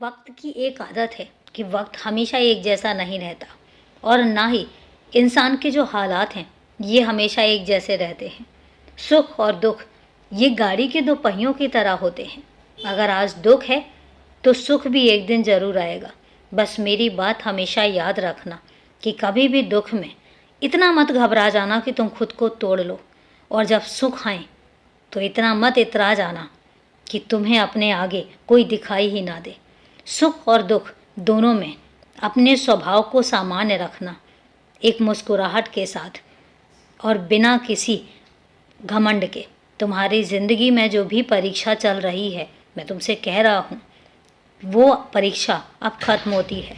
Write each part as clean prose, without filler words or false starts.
वक्त की एक आदत है कि वक्त हमेशा एक जैसा नहीं रहता और ना ही इंसान के जो हालात हैं ये हमेशा एक जैसे रहते हैं। सुख और दुख ये गाड़ी के दो पहियों की तरह होते हैं। अगर आज दुख है तो सुख भी एक दिन ज़रूर आएगा। बस मेरी बात हमेशा याद रखना कि कभी भी दुख में इतना मत घबरा जाना कि तुम खुद को तोड़ लो, और जब सुख आए तो इतना मत इतरा जाना कि तुम्हें अपने आगे कोई दिखाई ही ना दे। सुख और दुख दोनों में अपने स्वभाव को सामान्य रखना, एक मुस्कुराहट के साथ और बिना किसी घमंड के। तुम्हारी ज़िंदगी में जो भी परीक्षा चल रही है, मैं तुमसे कह रहा हूँ, वो परीक्षा अब खत्म होती है।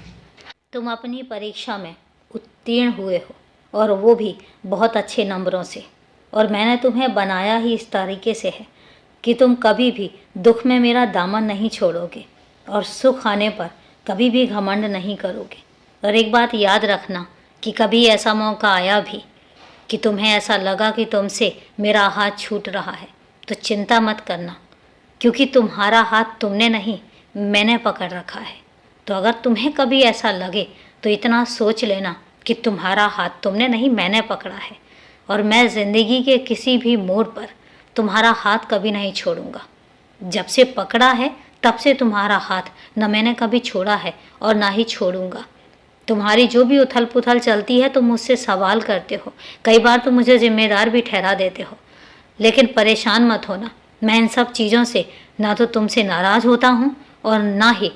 तुम अपनी परीक्षा में उत्तीर्ण हुए हो और वो भी बहुत अच्छे नंबरों से, और मैंने तुम्हें बनाया ही इस तरीके से है कि तुम कभी भी दुख में मेरा दामन नहीं छोड़ोगे और सुख आने पर कभी भी घमंड नहीं करोगे। और एक बात याद रखना कि कभी ऐसा मौका आया भी कि तुम्हें ऐसा लगा कि तुमसे मेरा हाथ छूट रहा है, तो चिंता मत करना, क्योंकि तुम्हारा हाथ तुमने नहीं, मैंने पकड़ रखा है। तो अगर तुम्हें कभी ऐसा लगे तो इतना सोच लेना कि तुम्हारा हाथ तुमने नहीं, मैंने पकड़ा है, और मैं ज़िंदगी के किसी भी मोड़ पर तुम्हारा हाथ कभी नहीं छोड़ूंगा। जब से पकड़ा है तब से तुम्हारा हाथ न मैंने कभी छोड़ा है और ना ही छोड़ूंगा। तुम्हारी जो भी उथल पुथल चलती है तुम मुझसे सवाल करते हो, कई बार तुम मुझे जिम्मेदार भी ठहरा देते हो, लेकिन परेशान मत होना। मैं इन सब चीज़ों से ना तो तुमसे नाराज़ होता हूँ और ना ही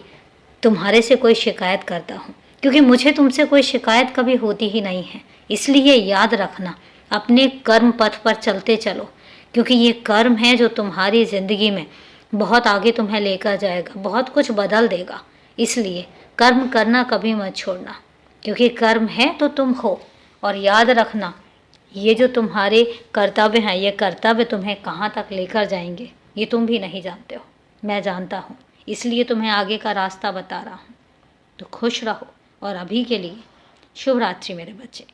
तुम्हारे से कोई शिकायत करता हूँ, क्योंकि मुझे तुमसे कोई शिकायत कभी होती ही नहीं है। इसलिए याद रखना, अपने कर्म पथ पर चलते चलो, क्योंकि ये कर्म है जो तुम्हारी ज़िंदगी में बहुत आगे तुम्हें लेकर जाएगा, बहुत कुछ बदल देगा। इसलिए कर्म करना कभी मत छोड़ना, क्योंकि कर्म है तो तुम हो। और याद रखना, ये जो तुम्हारे कर्तव्य हैं, ये कर्तव्य तुम्हें कहाँ तक लेकर जाएंगे ये तुम भी नहीं जानते हो, मैं जानता हूँ। इसलिए तुम्हें आगे का रास्ता बता रहा हूँ। तो खुश रहो, और अभी के लिए शुभ रात्रि मेरे बच्चे।